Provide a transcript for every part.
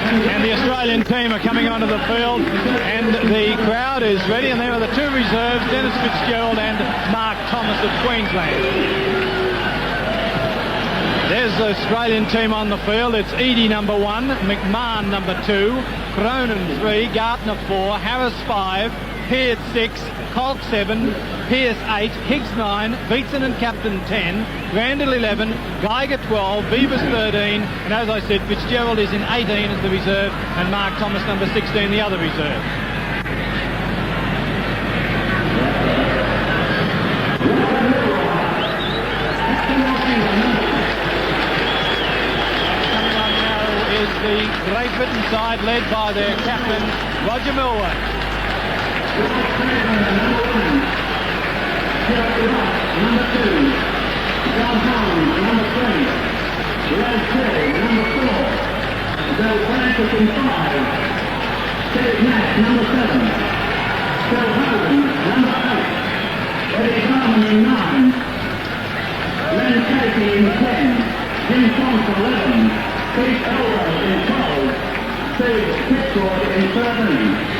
And the Australian team are coming onto the field, and the crowd is ready, and there are the two reserves, Dennis Fitzgerald and Mark Thomas of Queensland. There's the Australian team on the field. It's Eadie number 1, McMahon number 2, Cronin 3, Gardner 4, Harris 5, Pearce 6, Colt 7, Pearce 8, Higgs 9, Beatson and Captain 10, Randall 11, Geiger 12, Beavers 13, and as I said, Fitzgerald is in 18 as the reserve, and Mark Thomas number 16 the other reserve. Coming on now is the Great Britain side led by their captain Roger Milway. Number 2, John Holmes, number 3, Red City, number 4, Bill Francis in 5, Steve Nash, number 7, Phil Hogan, number 8, Eddie Harmon in 9, Len Casey in 10, Jim Thompson 11, Pete Elrose in 12, Steve Pitchford in 13.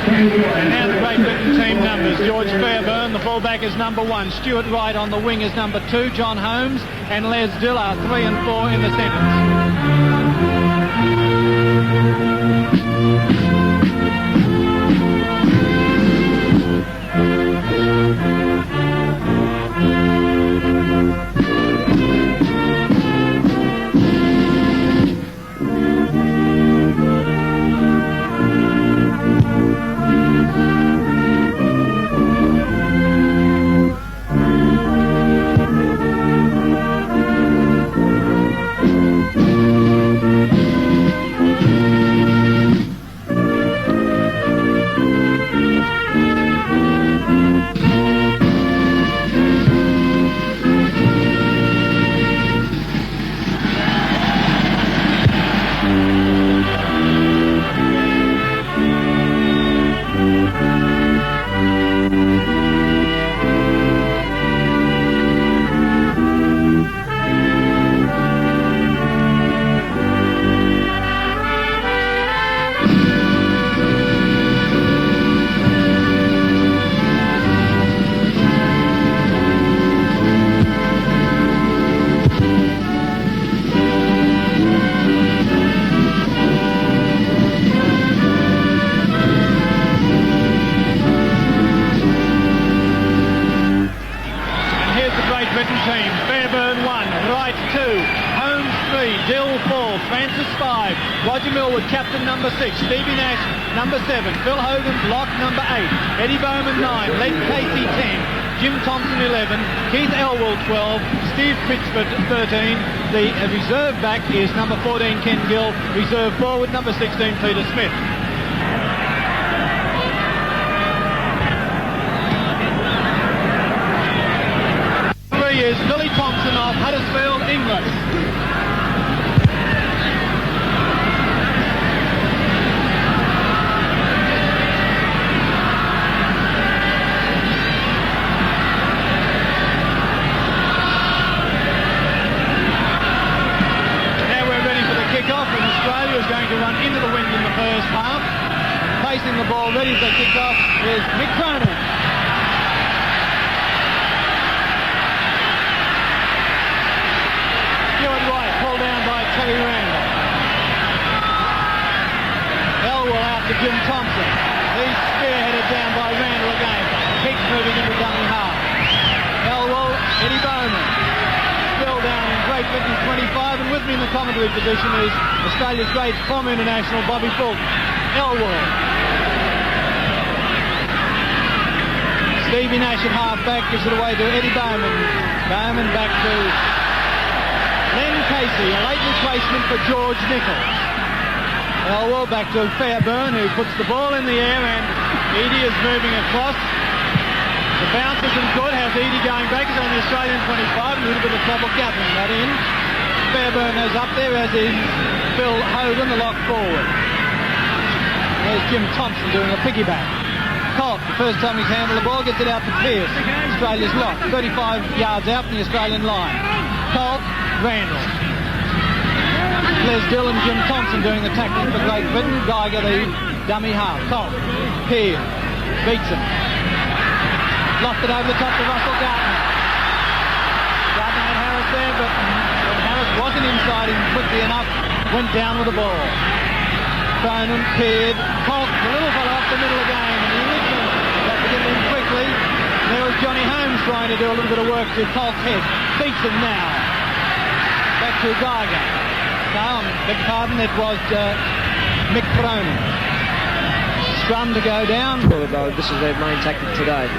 And now the Great Britain team numbers. George Fairburn, the fullback, is number 1. Stuart Wright on the wing is number 2. John Holmes and Les Dill are 3 and 4 in the number 6, Stevie Nash, number 7, Phil Hogan, lock number 8, Eddie Bowman 9, Len Casey 10, Jim Thompson 11, Keith Elwell 12, Steve Pitchford 13. The reserve back is number 14, Ken Gill, reserve forward number 16, Peter Smith. Three is Billy Thompson of Huddersfield, England. Into the wind in the first half. Facing the ball, ready for kickoff, is Mick Cronin. Stuart Wright pulled down by Terry Randall. Elwell out to Jim Thompson. He's spearheaded down by Randall again. Keeps moving into dummy half. Elwell, Eddie Bowman. Still down in Great Britain 25, and with me in the commentary position is Australia's great former international Bobby Fulton. Elwell. Stevie Nash at half-back gives it away to Eddie Bowman. Bowman back to Len Casey, a late replacement for George Nichols. Elwell back to Fairburn, who puts the ball in the air, and Eadie is moving across. The bounce isn't good, has Eadie going back, he's on the Australian 25, a little bit of trouble gathering that in. Fairburn is up there, as is Phil Hogan, the lock forward. There's Jim Thompson doing a piggyback. Colt, the first time he's handled the ball, gets it out to Pearce. Australia's lock, 35 yards out from the Australian line. Colt, Randall. Les Dill and Jim Thompson doing the tackling for Great Britain. Geiger, the dummy half. Colt, Pearce, beats him. Lost it over the top to Russell Gardner. Gardner had Harris there, but when Harris wasn't inside him quickly enough, went down with the ball. Cronin, Peard, Colt, a little fell off the middle of the game, and the Englishmen got to get in quickly. There was Johnny Holmes trying to do a little bit of work to Colt's head. Beats him now. Back to Geiger. No, beg pardon, it was Mick Cronin. Scrum to go down. This is their main tactic today.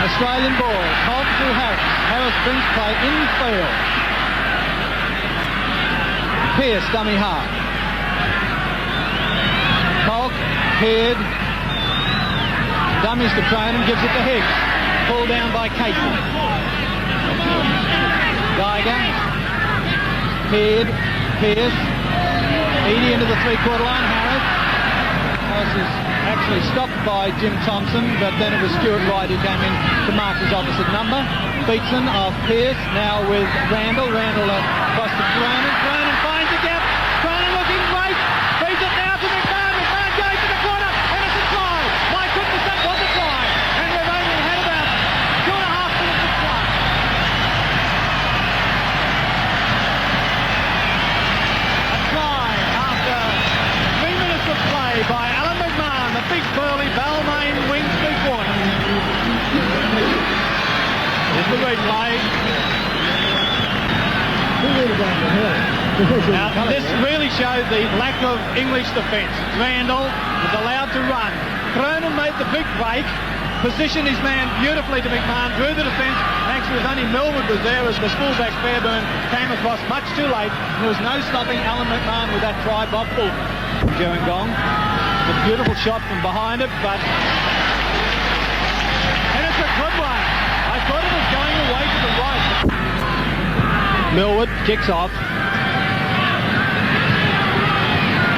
Australian ball. Colt to Harris. Harris brings play infield. Pearce, dummy half. Colt, Peard. Dummies to Cronin, gives it to Higgs. Pulled down by Casey. Geiger. Peard. Pearce. Edie into the three-quarter line. Harris. Harris is actually stopped by Jim Thompson, but then it was Stuart Wright who came in to mark his opposite number. Beatson of Pearce, now with Randall. Randall across to Cronin. Cronin finds a gap. Cronin looking great. Feeds it now to McMahon. McMahon goes to the corner, and it's a try. My goodness, that was a try. And we've only had about 2.5 minutes of play. A try after 3 minutes of play by Alan McMahon, the big burly Balmain wing three-quarter. Here's the replay. Now, this really showed the lack of English defence. Randall was allowed to run. Cronin made the big break, positioned his man beautifully to McMahon, drew the defence. Actually, it was only Millwood was there as the fullback Fairburn came across much too late. And there was no stopping Alan McMahon with that try, Bob Fulton. Gerringong, a beautiful shot from behind it, but... And it's a good one. I thought it was going away to the right. Millwood kicks off.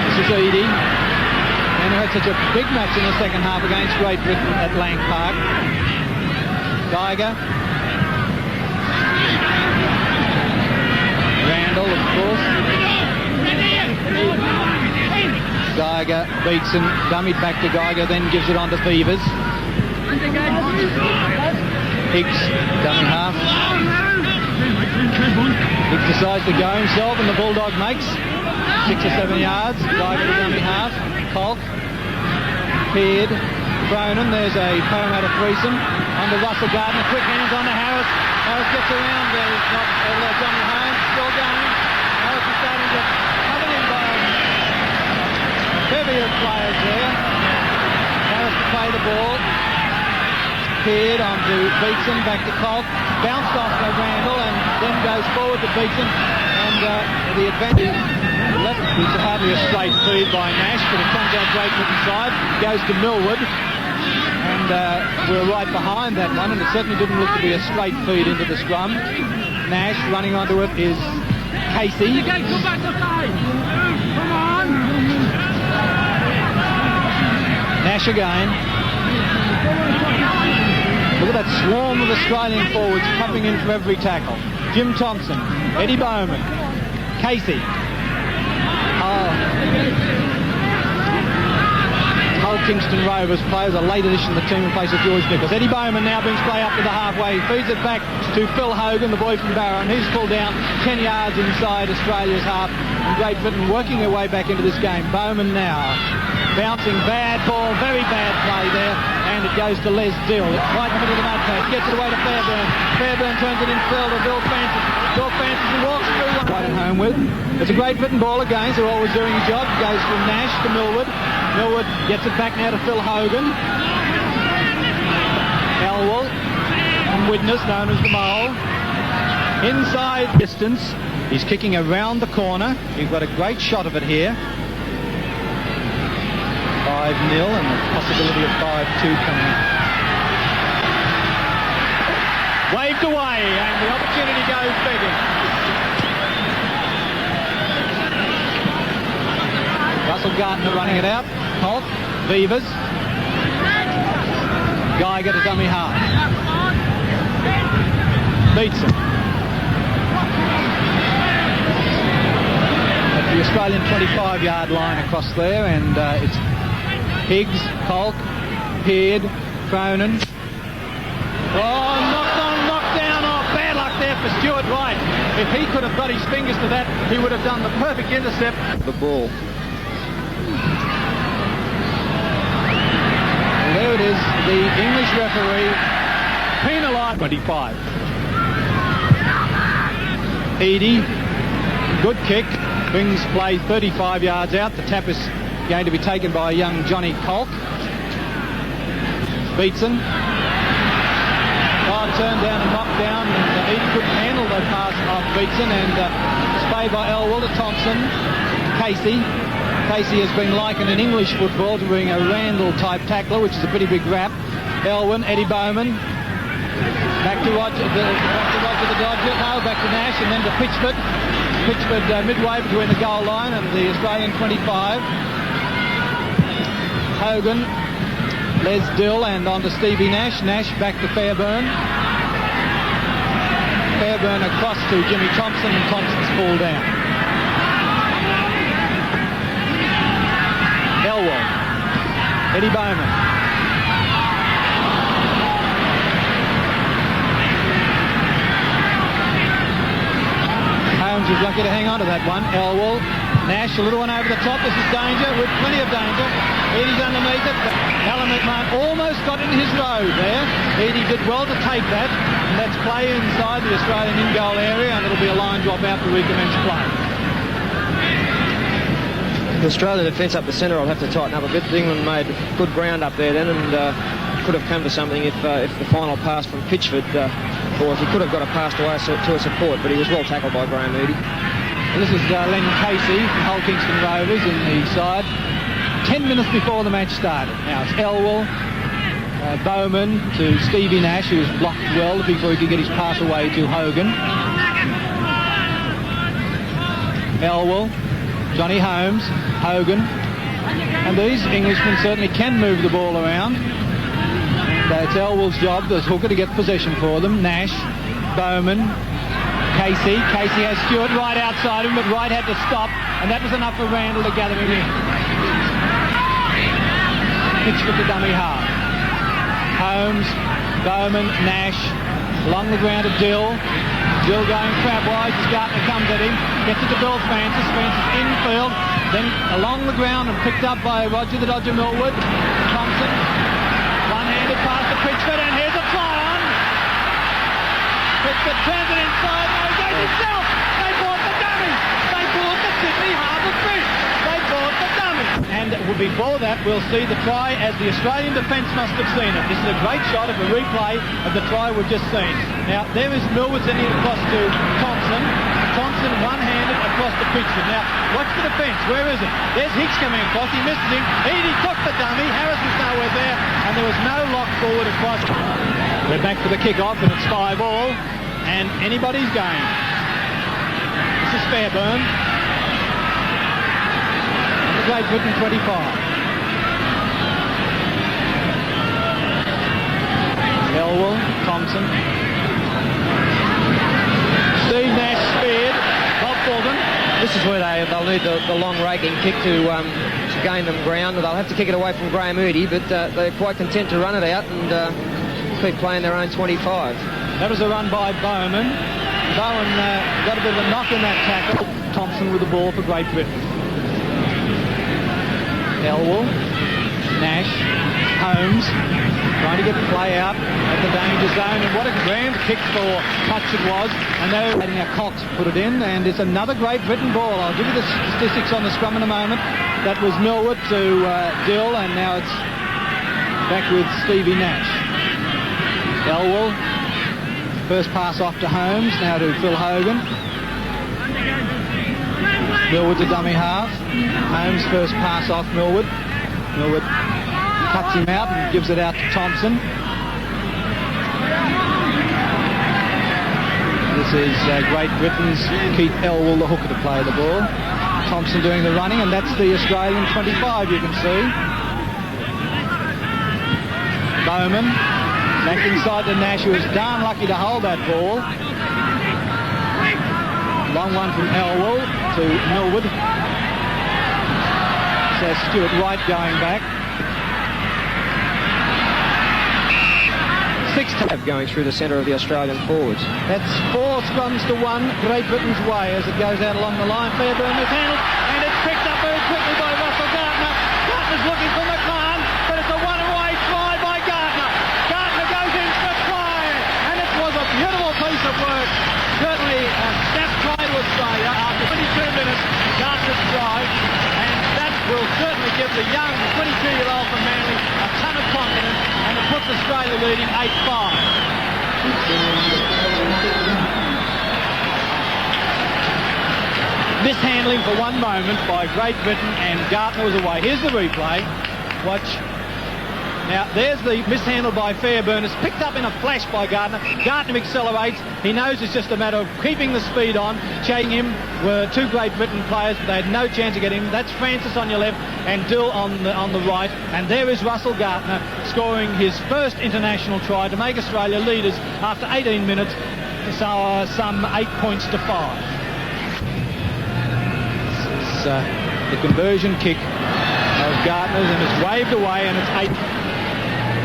This is Edie. And they had such a big match in the second half against Great Britain at Lang Park. Geiger. Randall, of course. Geiger beats him, dummied back to Geiger, then gives it on to Beavers. Higgs, dummy half. Higgs decides to go himself, and the Bulldog makes 6 or 7 yards. Geiger to dummy half. Colt. Peard. Cronin. There's a Parramatta threesome. On to Russell Gardner. Quick hands on to Harris. Harris gets around. There's not Johnny Holmes. Still going. Harris is starting to cover him by heavier players there. Harris to play the ball. Peard onto Beatson, back to Colt. Bounced off by Randall and then goes forward to Beatson. And the advantage left is hardly a straight feed by Nash, but it comes out Great Britain side. Goes to Millwood. And we're right behind that one, and it certainly didn't look to be a straight feed into the scrum. Nash running onto it is Casey. Nash again. Look at that swarm of Australian forwards pumping in for every tackle. Jim Thompson, Eddie Bowman, Casey. Hull Kingston Rovers plays a late addition to the team in place of George Nichols. Eddie Bowman now brings play up to the halfway. He feeds it back to Phil Hogan, the boy from Barrow, and he's pulled down 10 yards inside Australia's half. And Great Britain working their way back into this game. Bowman now bouncing, bad ball, very bad play there, and it goes to Les Dill, right in the middle of the mud patch, gets it away to Fairburn. Fairburn turns it in field to Bill Francis. Bill Francis walks through one. Right at home with. It's a Great Britain ball again, so always doing a job. Goes from Nash to Millwood. Millwood gets it back now to Phil Hogan. Elwell, witness known as the Mole. Inside distance, he's kicking around the corner. You've got a great shot of it here. 5-0 and the possibility of 5-2 coming. Waved away and the opportunity goes begging. Russell Gardner running it out. Colt, Beavers. Geiger to dummy half. Beats him. At the Australian 25-yard line across there, and it's Higgs, Colk, Peard, Cronin. Oh, knocked down. Oh, bad luck there for Stuart Wright. If he could have got his fingers to that, he would have done the perfect intercept. The ball. And there it is, the English referee penalised 25. Edie, good kick, brings play 35 yards out. The tap is going to be taken by young Johnny Colk. Beatson. Turned down and knocked down, and Edie couldn't handle the pass off Beatson, and spayed by Elwell to Thompson. Casey has been likened in English football to being a Randall-type tackler, which is a pretty big rap. Elwyn, Eddie Bowman. Back to Roger the Dodger. No, back to Nash, and then to Pitchford. Pitchford midway between the goal line and the Australian 25. Hogan. Les Dill, and on to Stevie Nash. Nash back to Fairburn. Fairburn across to Jimmy Thompson, and Thompson's fall down. Elwell. Eddie Bowman. Holmes was lucky to hang on to that one. Elwell. Nash, a little one over the top. This is danger, with plenty of danger. Edie's underneath it. Alan McMahon almost got in his road there. Edie did well to take that. And that's play inside the Australian in-goal area, and it'll be a line drop out to recommence play. The Australian defence up the centre will have to tighten up a bit. England made good ground up there then, and could have come to something if the final pass from Pitchford, or if he could have got a pass to a support, but he was well tackled by Graham Edie. This is Len Casey from Hull Kingston Rovers in the side. 10 minutes before the match started. Now it's Elwell, Bowman to Stevie Nash, who's blocked well before he could get his pass away to Hogan. Elwell, Johnny Holmes, Hogan. And these Englishmen certainly can move the ball around. It's Elwell's job, the hooker, to get possession for them. Nash, Bowman, Casey has Stewart right outside him, but Wright had to stop, and that was enough for Randall to gather him in. Pitchford to dummy half. Holmes, Bowman, Nash, along the ground to Dill. Dill going crabwise as Gardner comes at him, gets it to Bill Francis. Francis infield, then along the ground and picked up by Roger the Dodger Millwood. Thompson, one-handed pass to Pitchford, and here's a try on. Pitchford turns it inside. Himself. They bought the dummy. They bought the Sydney Harbour Fish. They bought the dummy. And before that, we'll see the try as the Australian defence must have seen it. This is a great shot of a replay of the try we've just seen. Now, there is Millwood sending it across to Thompson. Thompson one-handed across to Pitchford. Now, watch the defence. Where is it? There's Hicks coming across. He misses him. Edie took the dummy. Harris was nowhere there. And there was no lock forward across. We're back for the kick-off, and it's 5-all. And anybody's game. This is Fairburn. The Great Britain 25. Elwell, Thompson. Steve Nash speared. Bob Fulton. This is where they'll need the long raking kick to gain them ground. They'll have to kick it away from Graham Edie, but they're quite content to run it out and keep playing their own 25. That was a run by Bowman. Bowen got a bit of a knock in that tackle. Thompson with the ball for Great Britain. Elwell, Nash, Holmes, trying to get the play out at the danger zone. And what a grand kick for touch it was. And they're letting a Cox put it in. And it's another Great Britain ball. I'll give you the statistics on the scrum in a moment. That was Millwood to Dill, and now it's back with Stevie Nash. Elwell. First pass off to Holmes, now to Phil Hogan. Millwood's a dummy half. Holmes first pass off Millwood. Millwood cuts him out and gives it out to Thompson. This is Great Britain's Keith Elwell, the hooker, to play the ball. Thompson doing the running, and that's the Australian 25 you can see. Bowman back inside to Nash, who was darn lucky to hold that ball. Long one from Elwell to Millwood. So Stuart Wright going back. 6 going through the centre of the Australian forwards. That's 4 scrums to 1 Great Britain's way as it goes out along the line. Fairburn is handled, and it's picked up very quickly by Russell Gardner. Gardner's looking for McMahon, but it's a one-away try by Gardner. Gardner goes in for a try, and it was a beautiful piece of work. Certainly a snap try to Australia after 22 minutes. Gardner's try, and that will certainly give the young 22-year-old from Manly a ton of confidence, and it puts Australia leading 8-5. Mishandling for one moment by Great Britain, and Gardner was away. Here's the replay. Watch. Now, there's the mishandle by Fairburn. It's picked up in a flash by Gardner. Gardner accelerates. He knows it's just a matter of keeping the speed on. Chasing him were 2 Great Britain players, but they had no chance of getting him. That's Francis on your left and Dill on the right. And there is Russell Gardner scoring his first international try to make Australia leaders after 18 minutes, so some 8 points to 5. It's the conversion kick of Gardner's, and it's waved away, and it's 8.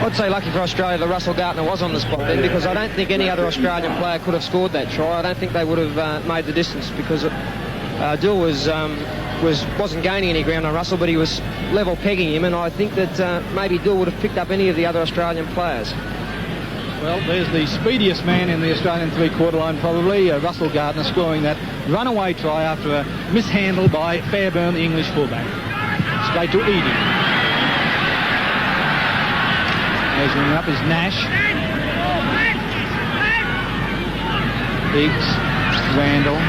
I'd say lucky for Australia that Russell Gardner was on the spot then, because I don't think any other Australian player could have scored that try. I don't think they would have made the distance, because Dill wasn't gaining any ground on Russell, but he was level pegging him, and I think that maybe Dill would have picked up any of the other Australian players. Well, there's the speediest man in the Australian three-quarter line probably, Russell Gardner, scoring that runaway try after a mishandle by Fairburn, the English fullback. Straight to Eadie. Measuring up is Nash. Biggs, Randall.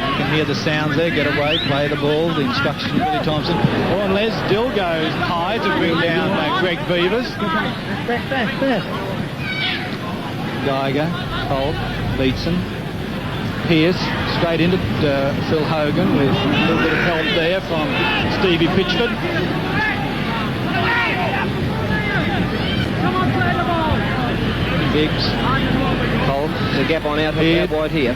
You can hear the sounds there. Get away, play the ball. The instructions from Billy Thompson. Oh, and Les Dill goes high to bring down Greg Beavers. Geiger, Holt, Beatson, Pearce, straight into Phil Hogan with a little bit of help there from Stevie Pitchford. Biggs, Holt, the gap on out wide here.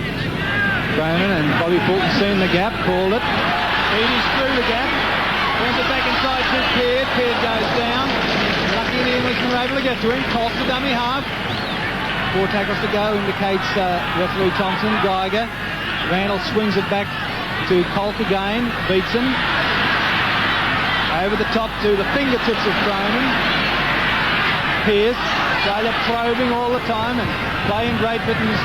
Cronin and Bobby Fulton seen the gap, called it. Eadie's through the gap, brings it back inside to Peard. Peard goes down. Lucky the Englishmen were able to get to him. Colt the dummy half. 4 tackles to go, indicates referee Thompson. Geiger. Randall swings it back to Colt again. Beatson. Over the top to the fingertips of Cronin. Pearce. Australia probing all the time and playing Great Britain's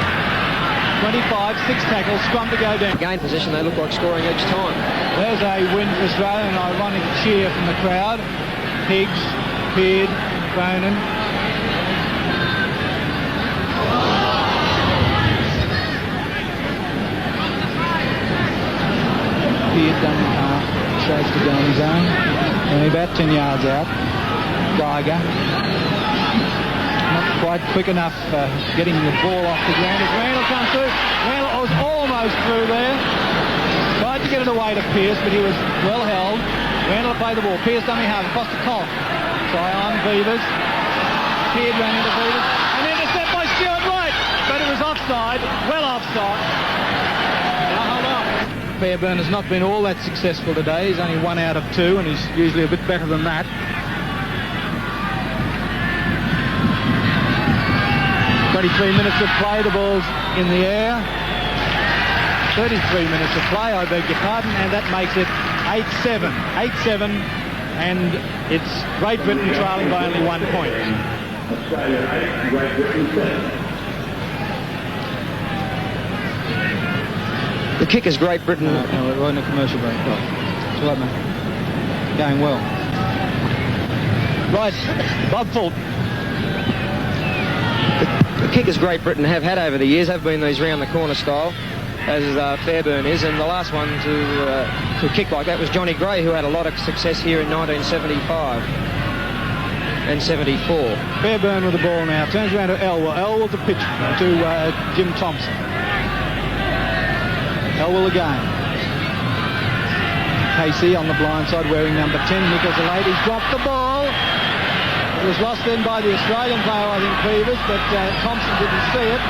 25, 6 tackles, scrum to go down. Gain position, they look like scoring each time. There's a win for Australia, an ironic cheer from the crowd. Higgs, Peard, Cronin. Peard done half, tries to go on his own. Only about 10 yards out. Geiger. Not quite quick enough getting the ball off the ground as Randall comes through. Randall was almost through there. Tried to get it away to Pearce, but he was well held. Randall played the ball. Pearce dummy half across to Colt. Try on Beavers. Peard ran into Beavers. And intercept by Stuart Wright. But it was offside. Well offside. Now hold on. Fairburn has not been all that successful today. He's only 1 out of 2, and he's usually a bit better than that. 23 minutes of play, the ball's in the air. 33 minutes of play, I beg your pardon, and that makes it 8-7. 8-7, and it's Great Britain trailing by only 1 point. Australia 8, Great Britain 7. The kick is Great Britain. No, we're in a commercial break. It's all right, man. Going well. Right, Bob Fulton. The kickers Great Britain have had over the years have been these round the corner style, as Fairburn is, and the last one to kick like that was Johnny Gray, who had a lot of success here in 1975. and 74. Fairburn with the ball now. Turns around to Elwell. Elwell to pitch to Jim Thompson. Elwell again. Casey on the blind side wearing number 10. Nichols late. He's dropped the ball. It was lost then by the Australian player, I think, Beavers, but Thompson didn't see it.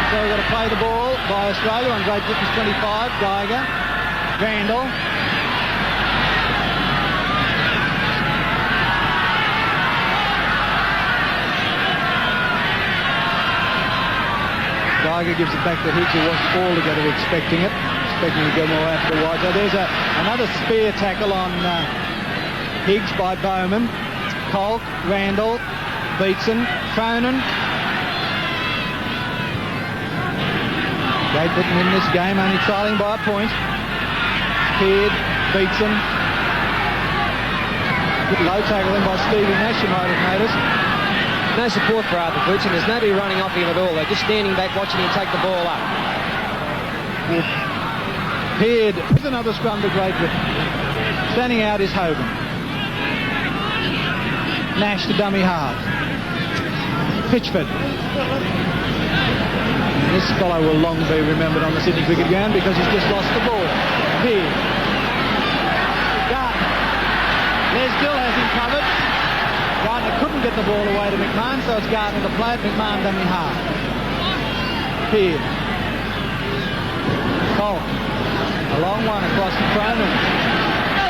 So we've got to play the ball by Australia on Great Britain's 25. Geiger. Randall. Geiger gives it back to Higgs, who wasn't altogether expecting it. Expecting to go more out to the wide. So there's another spear tackle on Higgs by Bowman. Colk, Randall, Beatson, Cronin. Great Britain in this game, only trailing by a point. Peard, Beatson. Good low tackle in by Stevie Nash, you might have noticed. No support for Arthur Beatson. There's nobody running off him at all. They're just standing back watching him take the ball up. Peard. Here's another scrum to Great Britain. Standing out is Hogan. Nash to dummy half. Pitchford. This fellow will long be remembered on the Sydney Cricket Ground because he's just lost the ball. Peard. Gardner. Les Dill has him covered. Gardner couldn't get the ball away to McMahon, so it's Gardner to play it. McMahon dummy half. Peard. Cole. A long one across the Cronin.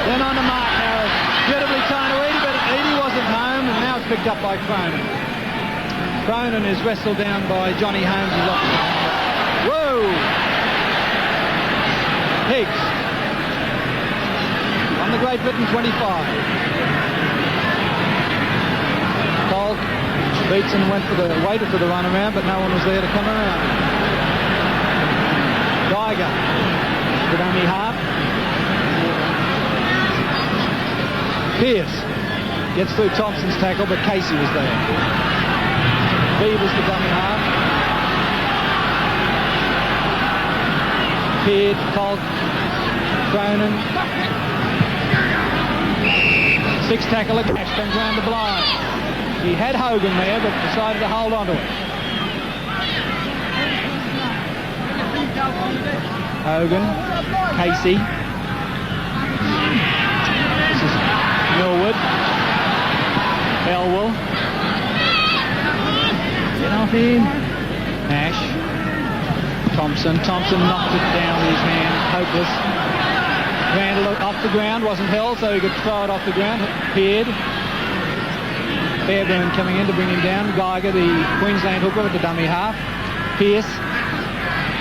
Then on to Mark Harris. Beautifully timed to Edie, but Edie wasn't home, and now it's picked up by Cronin. Cronin is wrestled down by Johnny Holmes. He's off. Whoa! Higgs. On the Great Britain 25. Cole. Beatson waited for the run around, but no one was there to come around. Geiger. The dummy half. Pierce gets through Thompson's tackle, but Casey was there. Beavers the dummy half. Peard, Colk, Cronin. Six tackle at Cash, comes round the blind. He had Hogan there, but decided to hold on to it. Hogan, Casey. This is Millwood. Elwell. Get off him. Nash. Thompson. Thompson knocked it down with his hand. Hopeless. Randall off the ground. Wasn't held, so he could throw it off the ground. Peard. Fairburn coming in to bring him down. Geiger, the Queensland hooker with the dummy half. Pearce.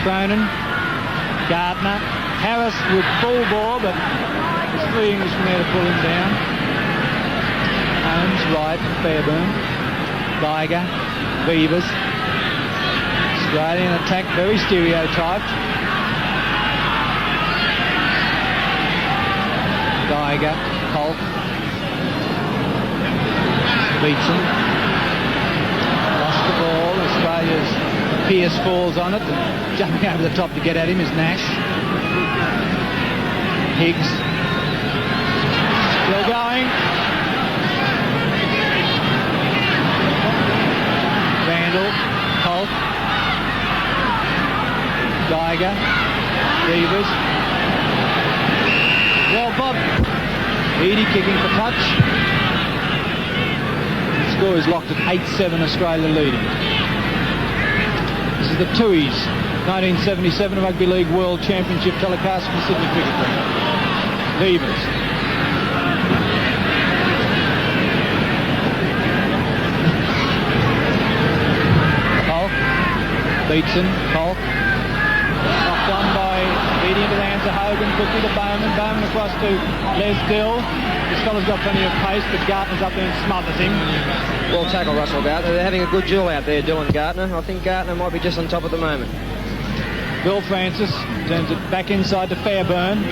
Cronin. Gardner. Harris with full ball, but there's three Englishmen there to pull him down. Holmes, right, Fairburn. Geiger. Beavers. Australian attack, very stereotyped. Geiger. Colk. Beatson. Lost the ball. Australia's Pearce falls on it. And jumping over the top to get at him is Nash. Higgs. Still going. Randall. Colk. Geiger. Beavers. Well, Bob. Edie kicking for touch. The score is locked at 8-7, Australia leading. This is the Tui's 1977 Rugby League World Championship telecast from the Sydney Cricket Ground. Beavers. Colk. Beatson. Colk. Knocked on by Edie into the hands of Hogan. Quickly to Bowman. Bowman across to Les Dill. This fella's got plenty of pace, but Gardner's up there and smothers him. Well tackle, Russell Gardner. They're having a good duel out there, Dill and Gardner. I think Gardner might be just on top at the moment. Bill Francis turns it back inside to Fairburn.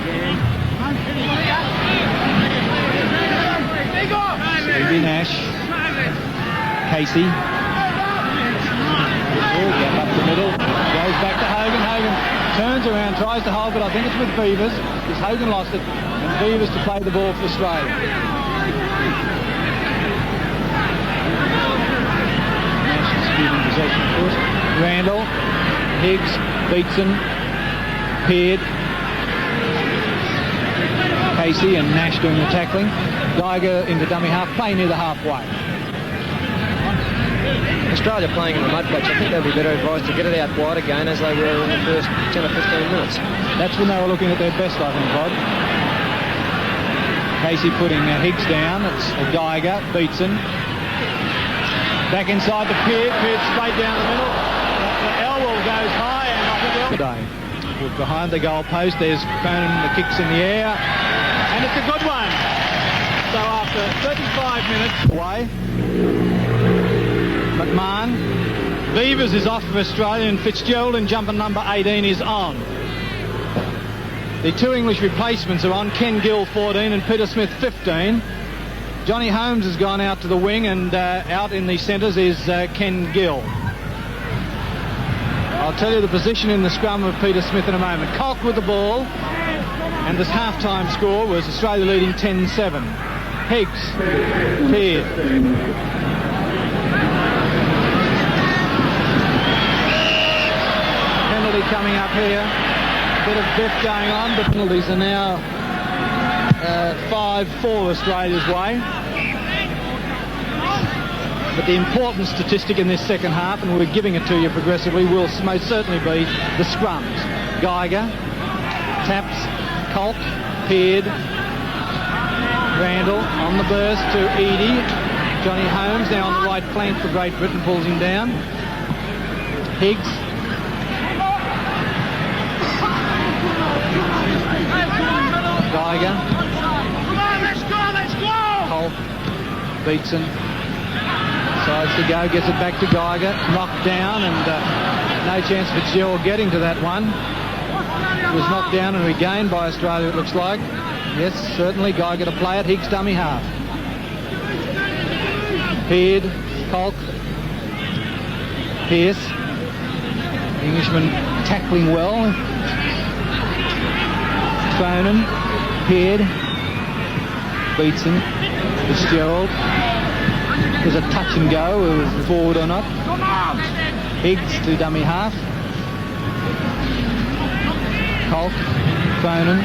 Stevie Nash. Casey. Gap up the middle. Goes back to Hogan. Hogan turns around, tries to hold, but I think it's with Beavers, because Hogan lost it, and Beavers to play the ball for Australia. possession foot. Randall, Higgs, Beatson, Peard, Casey and Nash doing the tackling. Geiger into dummy half, play near the halfway. Australia playing in the mud patch, I think they'd be better advised to get it out wide again as they were in the first 10 or 15 minutes. That's when they were looking at their best, I think, Rod. Casey putting Higgs down. It's Geiger, Beatson. Back inside the Peard straight down the middle. The Elwell goes high and I think today. Behind the goal post, there's Cronin, the kicks in the air. And it's a good one. So after 35 minutes away, McMahon. Beavers is off for Australia and Fitzgerald and jumper number 18 is on. The two English replacements are on, Ken Gill 14 and Peter Smith 15. Johnny Holmes has gone out to the wing and out in the centres is Ken Gill. I'll tell you the position in the scrum of Peter Smith in a moment. Colk with the ball and this half-time score was Australia leading 10-7. Higgs, Peard. Penalty coming up here. Bit of biff going on, but penalties are now 5-4 Australia's way. But the important statistic in this second half, and we're giving it to you progressively, will most certainly be the scrums. Geiger, taps, Colk, Peard, Randall on the burst to Eadie. Johnny Holmes now on the right flank for Great Britain, pulls him down. Higgs. Geiger. Come on, let's go! Colk, Beatson. Decides to go, gets it back to Geiger, knocked down, and no chance for Fitzgerald getting to that one. It was knocked down and regained by Australia, it looks like. Yes, certainly, Geiger to play it, Higgs dummy half. Peard, Colk, Pearce. The Englishman tackling well. Cronin, Peard, Beatson, Fitzgerald. There's a touch and go, whether it was forward or not. Higgs to dummy half. Colk, Cronin.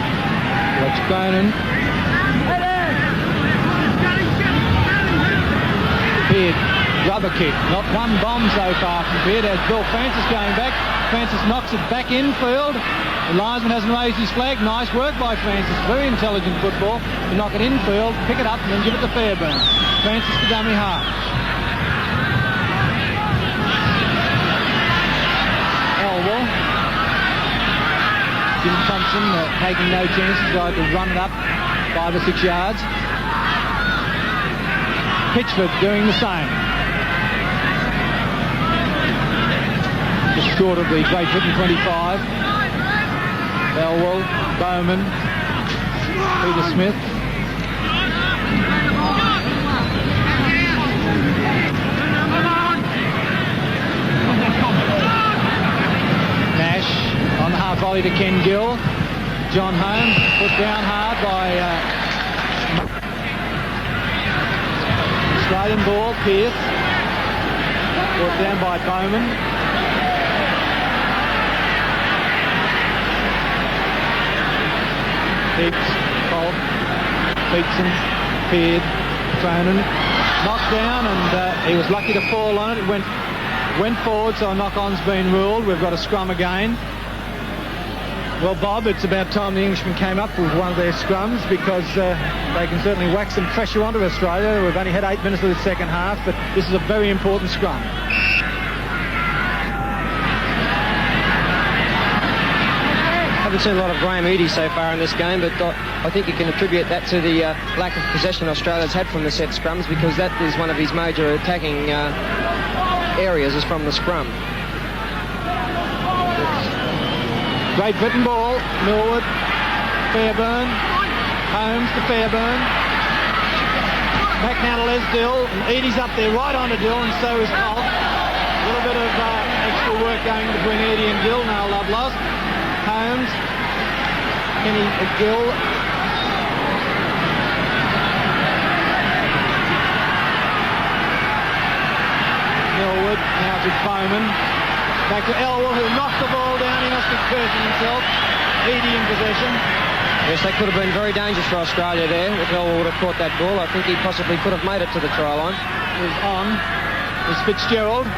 Watch Cronin. Peard, rubber kick. Not one bomb so far from Peard. As Bill Francis going back. Francis knocks it back infield. The linesman hasn't raised his flag. Nice work by Francis. Very intelligent football. To knock it infield, pick it up and then give it to Fairburn. Francis to dummy half. Elwell. Jim Thompson taking no chance, tried to run it up 5 or 6 yards. Pitchford doing the same. Just short of the Great Britain 25. Elwell, Bowman, Peter Smith. Nash on the half volley to Ken Gill. John Holmes put down hard by Australian ball, Pearce. Put down by Bowman. Higgs, Colk, Beatson, Peard, Cronin, knocked down, and he was lucky to fall on it. It went forward, so a knock-on's been ruled. We've got a scrum again. Well, Bob, it's about time the Englishmen came up with one of their scrums, because they can certainly whack some pressure onto Australia. We've only had 8 minutes of the second half, but this is a very important scrum. I haven't seen a lot of Graham Eadie so far in this game, but I think you can attribute that to the lack of possession Australia's had from the set scrums, because that is one of his major attacking areas, is from the scrum. Great Britain ball, Millwood, Fairburn, Holmes to Fairburn. Back now to Les Dill, and Eadie's up there right on to Dill, and so is Colk. A little bit of extra work going between Eadie and Gill now, love lost. Holmes, Kenny Gill. Millwood now to to Bowman. Back to Elwell, who knocked the ball down. He must be cursing himself. Edie in possession. Yes, that could have been very dangerous for Australia there. If Elwell would have caught that ball, I think he possibly could have made it to the try line. Is on. Is Fitzgerald.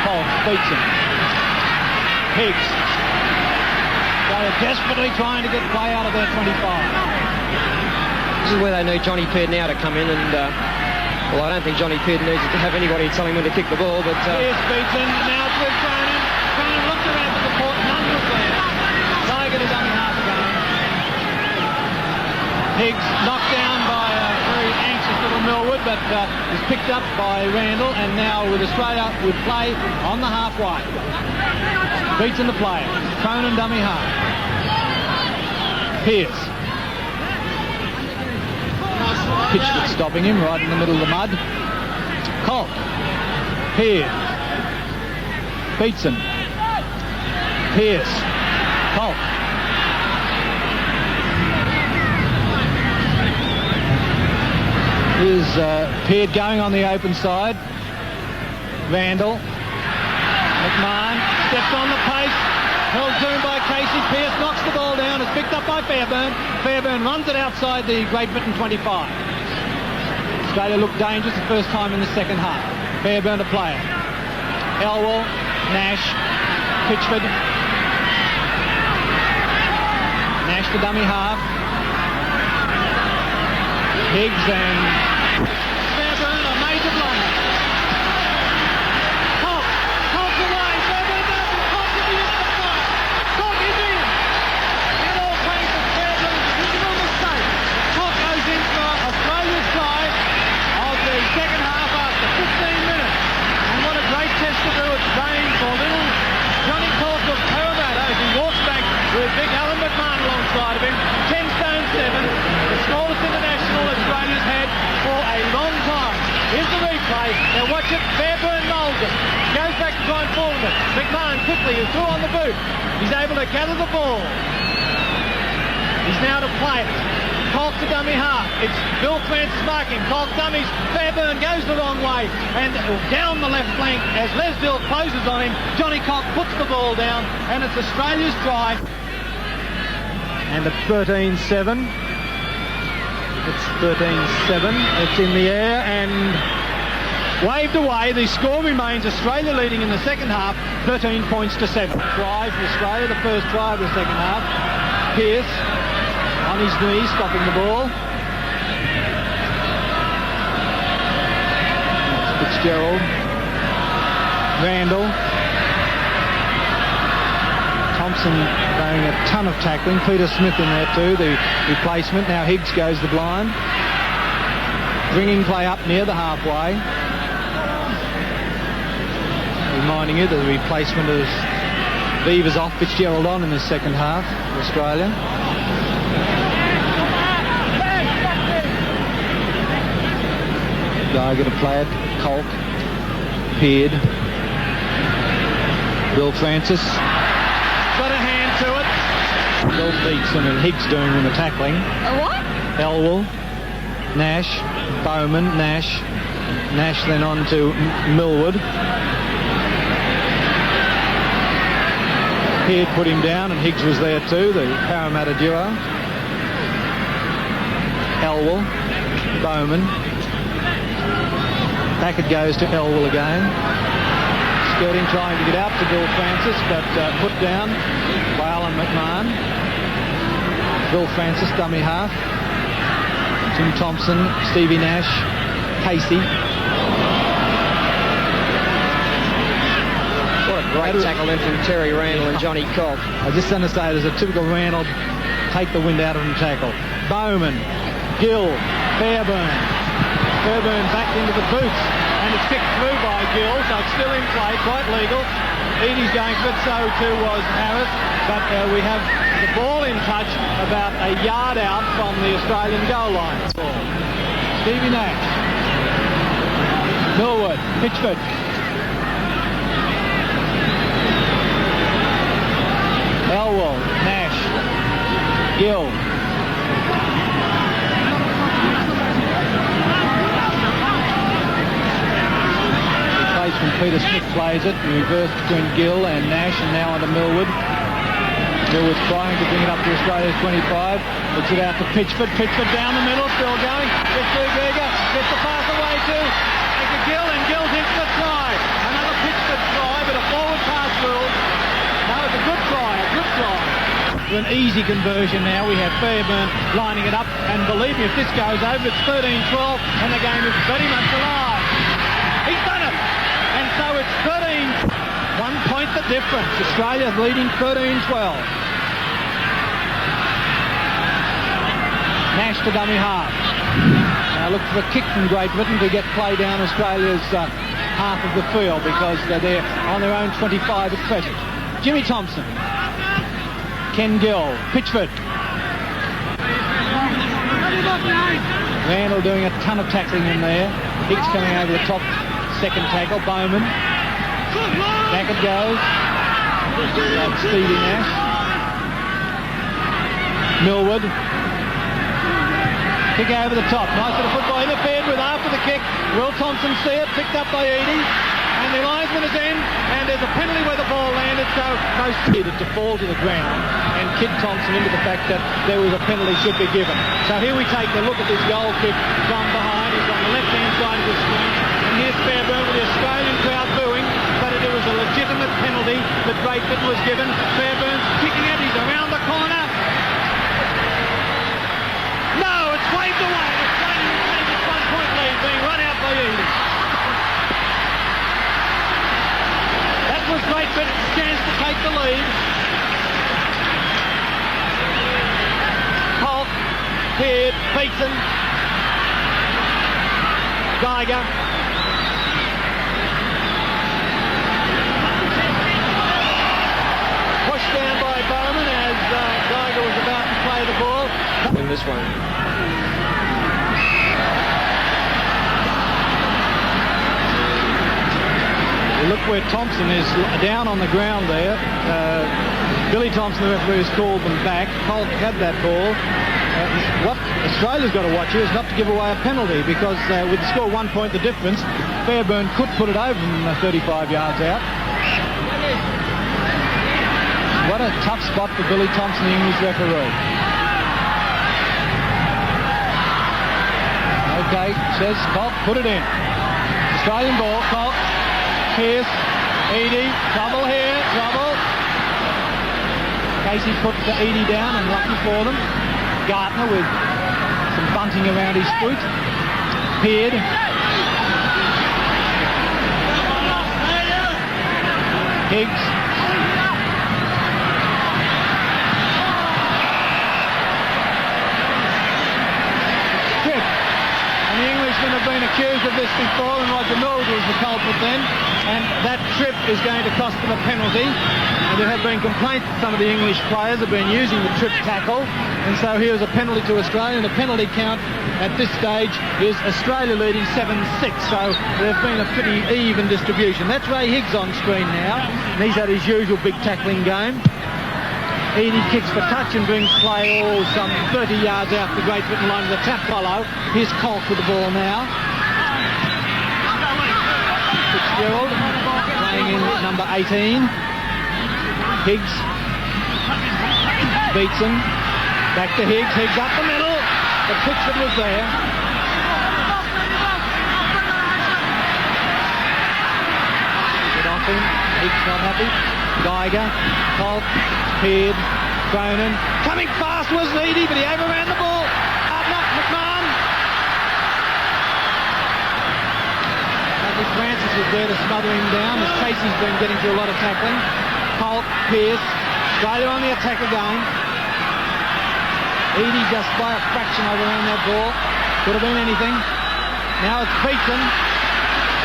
Holt beats him. Higgs. They are desperately trying to get play out of their 25. This is where they need Johnny Peard now to come in and, well, I don't think Johnny Peard needs to have anybody telling him when to kick the ball, but... Here's beaten, now it's with Cronin. Cronin looked around for the court, none was there. Tiger to dummy half again. Higgs knocked down by a very anxious little Millwood, but is picked up by Randall, and now with Australia would play on the halfway. Beats in the play. Cronin dummy half. Pierce. Pitchford stopping him right in the middle of the mud. Colt. Pierce. Beats him. Pierce. Colt. Here's Peard going on the open side. Randall. McMahon steps on the pace. Held to him by Casey. Pierce knocks the ball down. It's picked up by Fairbairn. Fairbairn runs it outside the Great Britain 25. Australia looked dangerous the first time in the second half. Fairbairn to play it. Elwell, Nash, Pitchford. Nash to dummy half. Higgs and Fairbairn, a major blunder. Colt's away. Fairbairn does it. Colt to the inside. Colt is in. In all cases, Fairbairn's original mistake. Colt goes in for Australia's try of the second half after 15 minutes. And what a great test to do. It's raining for little Johnny Colt of Parramatta as he walks back with big Alan McMahon alongside of him. 10 stone 7. The smallest international Australia's had for a long time. Here's the replay. Now watch it. Fairbairn molds it. Goes back to try and fall it. McMahon quickly is through on the boot. He's able to gather the ball. He's now to play it. Colt to dummy half. It's Bill Francis marking. Colt dummies. Fairbairn goes the wrong way and down the left flank as Lesdale closes on him. Johnny Colt puts the ball down and it's Australia's try. And at 13-7. It's 13-7. It's in the air and waved away. The score remains Australia leading in the second half, 13 points to 7. Try for Australia, the first try of the second half. Pierce on his knees, stopping the ball. Fitzgerald. Randall. Thompson doing a ton of tackling. Peter Smith in there too, the replacement. Now Higgs goes the blind. Bringing play up near the halfway. Reminding you that the replacement is Beavers off, Fitzgerald on in the second half for Australia. Gardner to play it. Colt. Peard. Bill Francis. Got a hand to it. Bill Beatson and Higgs doing the tackling. A what? Elwell. Nash. Bowman. Nash. Nash then on to Millwood. Peard put him down and Higgs was there too, the Parramatta duo. Elwell. Bowman. Back it goes to Elwell again. Skirting trying to get out to Bill Francis, but put down by Alan McMahon. Bill Francis, dummy half. Tim Thompson, Stevie Nash, Casey. What a great tackle in from Terry Randall and Johnny Colt. I just want to say there's a typical Randall take the wind out of him tackle. Bowman, Gill, Fairbairn. Fairbairn back into the boots and it's kicked through by Gill, so it's still in play, quite legal. Edie's going for it, so too was Harris, but we have the ball in touch about a yard out from the Australian goal line. Stevie Nash. Millwood, Pitchford. Elwell, Nash, Gill. plays it. Reverse between Gill and Nash, and now onto Millwood. Millwood's trying to bring it up to Australia's 25. Puts it out to Pitchford. Pitchford down the middle, still going. Gets through Giga. Gets the pass away to Gill, and Gill's into the try. Another Pitchford try, but a forward pass rule. No, it's a good try, a good try. An easy conversion now. We have Fairburn lining it up, and believe me, if this goes over, it's 13-12, and the game is very much alive. He's done it! And so it's 13, 1 point the difference. Australia leading 13-12. Nash to dummy half. Now look for a kick from Great Britain to get play down Australia's half of the field, because they're on their own 25 at present. Jimmy Thompson. Ken Gill. Pitchford. Randall doing a ton of tackling in there. Hicks coming over the top. Second tackle. Bowman. Back it goes. That's Stevie Nash. Millwood. Kick over the top. Nice bit of football. Interfered with after the kick. Will Thompson see it. Picked up by Eadie. And the linesman is in. And there's a penalty where the ball landed. So most needed to fall to the ground and kick Thompson into the fact that there was a penalty should be given. So here we take a look at this goal kick from behind. He's on the left-hand side of the screen. And here's Fairburn with the Australian crowd booing. But it was a legitimate penalty that Great Britain was given. Fairburn's kicking it. He's around the corner. No, it's waved away. Australia retains its 1 point lead, being run out by Eadie. That was Great Britain's chance to take the lead. Holt, Beard, Beatson, Geiger. Pushed down by Bowman as Geiger was about to play the ball. In this one. Look where Thompson is down on the ground there. Billy Thompson, the referee, has called them back. Holt had that ball. What Australia's got to watch here is not to give away a penalty, because with the score 1 point the difference, Fairburn could put it over from 35 yards out. What a tough spot for Billy Thompson, the English referee. Okay, says Colt, put it in. Australian ball, Colt. Pierce, Eadie, trouble here, trouble. Casey put Eadie down, and lucky for them. Gardner with some bunting around his foot. Peared. Higgs. Trip. And the Englishmen have been accused of this before, and Roger Mills was the culprit then. And that trip is going to cost them a penalty. And there have been complaints that some of the English players have been using the trip tackle. And so here's a penalty to Australia. And the penalty count at this stage is Australia leading 7-6. So there's been a pretty even distribution. That's Ray Higgs on screen now. And he's had his usual big tackling game. Eadie kicks the touch and brings play some 30 yards out the Great Britain line with a tap follow. Here's Colt with the ball now. Fitzgerald playing in number 18. Higgs beats him. Back to Higgs. Higgs up the middle. But Pitchford was there. Get off him. Higgs not happy. Geiger. Colt. Peared. Cronin. Coming fast was Eadie, but he overran the ball. Not McMahon. Francis was there to smother him down, as Casey's been getting through a lot of tackling. Holt, Pierce, Australia on the attack again. Eadie just by a fraction overran that ball. Could have been anything. Now it's Beatson.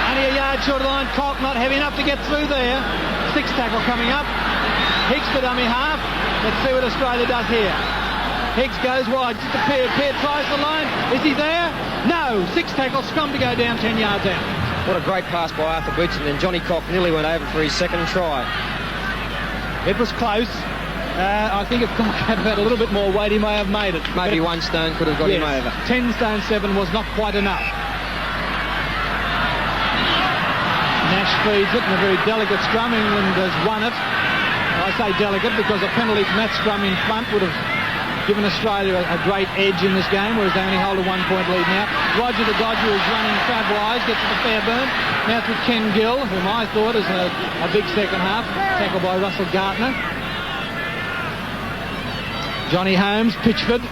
Only a yard short of the line. Colt not heavy enough to get through there. Sixth tackle coming up. Higgs to dummy half. Let's see what Australia does here. Higgs goes wide. Just to Peard. Peard tries the line. Is he there? No. Sixth tackle. Scrum to go down 10 yards out. What a great pass by Arthur Beetson. Then Johnny Cock nearly went over for his second try. It was close. I think if Cock had had a little bit more weight, he may have made it. Maybe 1 stone could have got him over. 10 stone 7 was not quite enough. Nash Nash feeds it in a very delicate scrum. England has won it. I say delicate because a penalty from that scrum in front would have given Australia a great edge in this game, whereas they only hold a 1-point lead now. Roger the Dodger is running crab-wise, gets it to Fairburn. Now it's with Ken Gill, whom I thought is a big second half, tackled by Russell Gardner. Johnny Holmes, Pitchford. You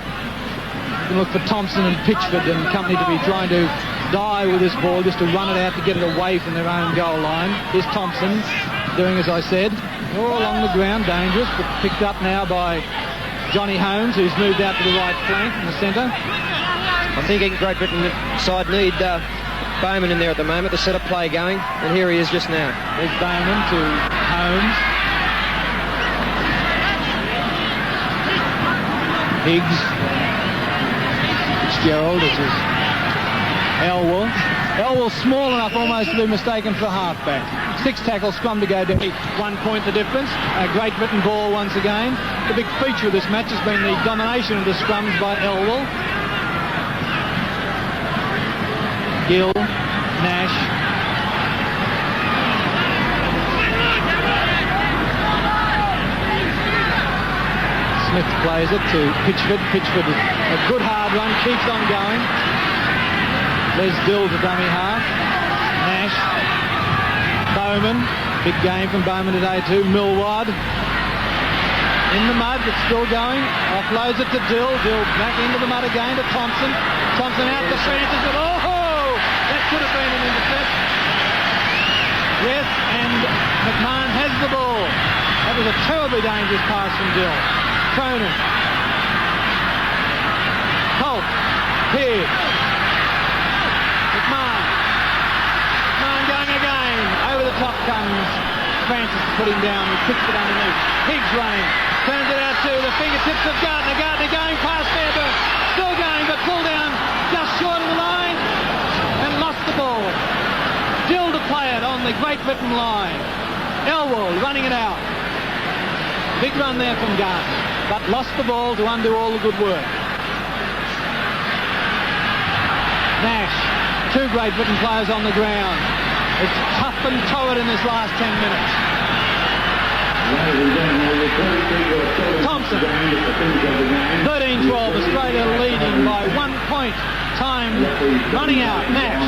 can look for Thompson and Pitchford and company to be trying to die with this ball, just to run it out to get it away from their own goal line. Here's Thompson doing as I said. All along the ground, dangerous, but picked up now by Johnny Holmes, who's moved out to the right flank in the centre. I think Great Britain side need Bowman in there at the moment to set a play going, and here he is just now. There's Bowman to Holmes. Higgs. Fitzgerald, this is Elwell. Elwell's small enough almost to be mistaken for a halfback. 6 tackles, scrum to go down. 1 point the difference. A Great Britain ball once again. The big feature of this match has been the domination of the scrums by Elwell. Gill, Nash. Smith plays it to Pitchford. Pitchford, a good hard run, keeps on going. Les Dill to dummy half. Nash. Bowman. Big game from Bowman today too. Millward. In the mud, but still going. Offloads it to Dill. Dill back into the mud again to Thompson. Thompson out to Francis. Oh! That could have been an intercept. Yes, and McMahon has the ball. That was a terribly dangerous pass from Dill. Cronin. Holt. Here. McMahon going again. Over the top comes Francis to put him down. He kicks it underneath. Higgs running. Turns it out to the fingertips of Gardner. Gardner going past Fairburn. Still going, but pulled down just short of the line and lost the ball. Dill to play it on the Great Britain line. Elwell running it out. Big run there from Gardner, but lost the ball to undo all the good work. Nash. 2 Great Britain players on the ground. It's tough and towed in this last 10 minutes. Thompson. 13-12. Australia leading by 1 point. Time running out. Nash.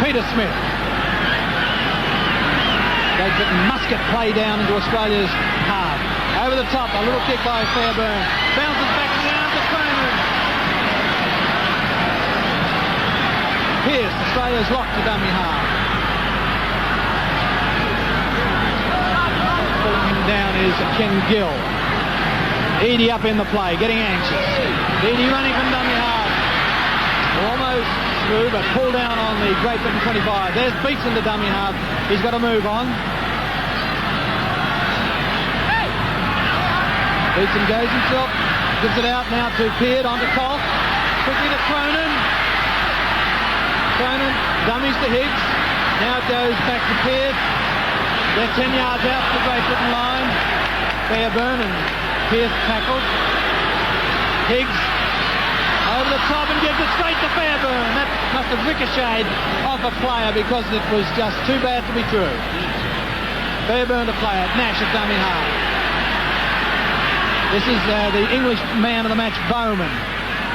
Peter Smith. Great Britain must get play down into Australia's half. Over the top. A little kick by Fairburn. Bounces back down to Cronin. Pierce, Australia's locked to dummy half. Pulling him down is Ken Gill. Edie up in the play, getting anxious. Edie running from dummy half. Almost through, but pulled down on the Great Britain 25. There's Beats in the dummy half. He's got to move on. Beatson goes himself, gives it out now to Peard, onto Koch. Quickly to Cronin. Cronin dummies to Higgs. Now it goes back to Peard. They're 10 yards out to the Great Britain line. Fairburn and Pierce tackled. Higgs over the top and gives it straight to Fairburn. That must have ricocheted off a player because it was just too bad to be true. Fairburn to play it. Nash at dummy half. This is the English man of the match, Bowman.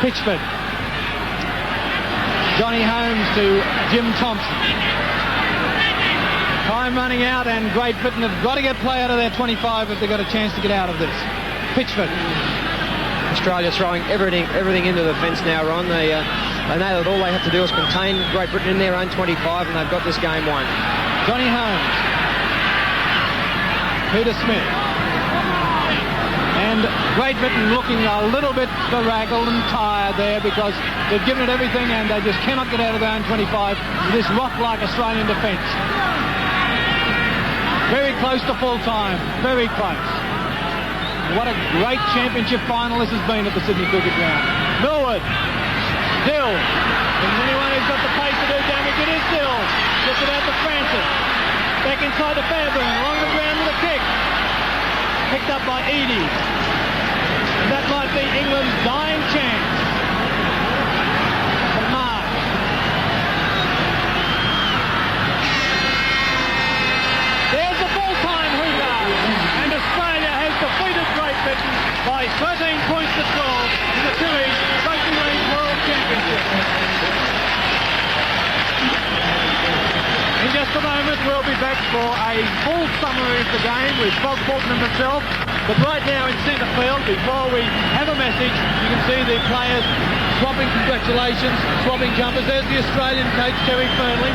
Pitchford. Johnny Holmes to Jim Thompson. Time running out, and Great Britain have got to get play out of their 25 if they've got a chance to get out of this. Pitchford. Australia throwing everything into the fence now, Ron. They know that all they have to do is contain Great Britain in their own 25, and they've got this game won. Johnny Holmes. Peter Smith. And Great Britain looking a little bit beraggled and tired there because they've given it everything and they just cannot get out of their own 25 with this rock-like Australian defence. Very close to full time. Very close. What a great championship final this has been at the Sydney Cricket Ground. Millward. Dill. Is anyone who's got the pace to do damage? It is Dill. Gets it out to Francis. Back inside to Fairburn. Along the ground with a kick. Picked up by Edie. That might be England's dying chance. Mark. by 13 points to 12 in the Tillage Rugby League World Championship. In just a moment, we'll be back for a full summary of the game with Bob Bolton and myself. But right now in centre field, before we have a message, you can see the players swapping congratulations, swapping jumpers. There's the Australian coach, Terry Fernley.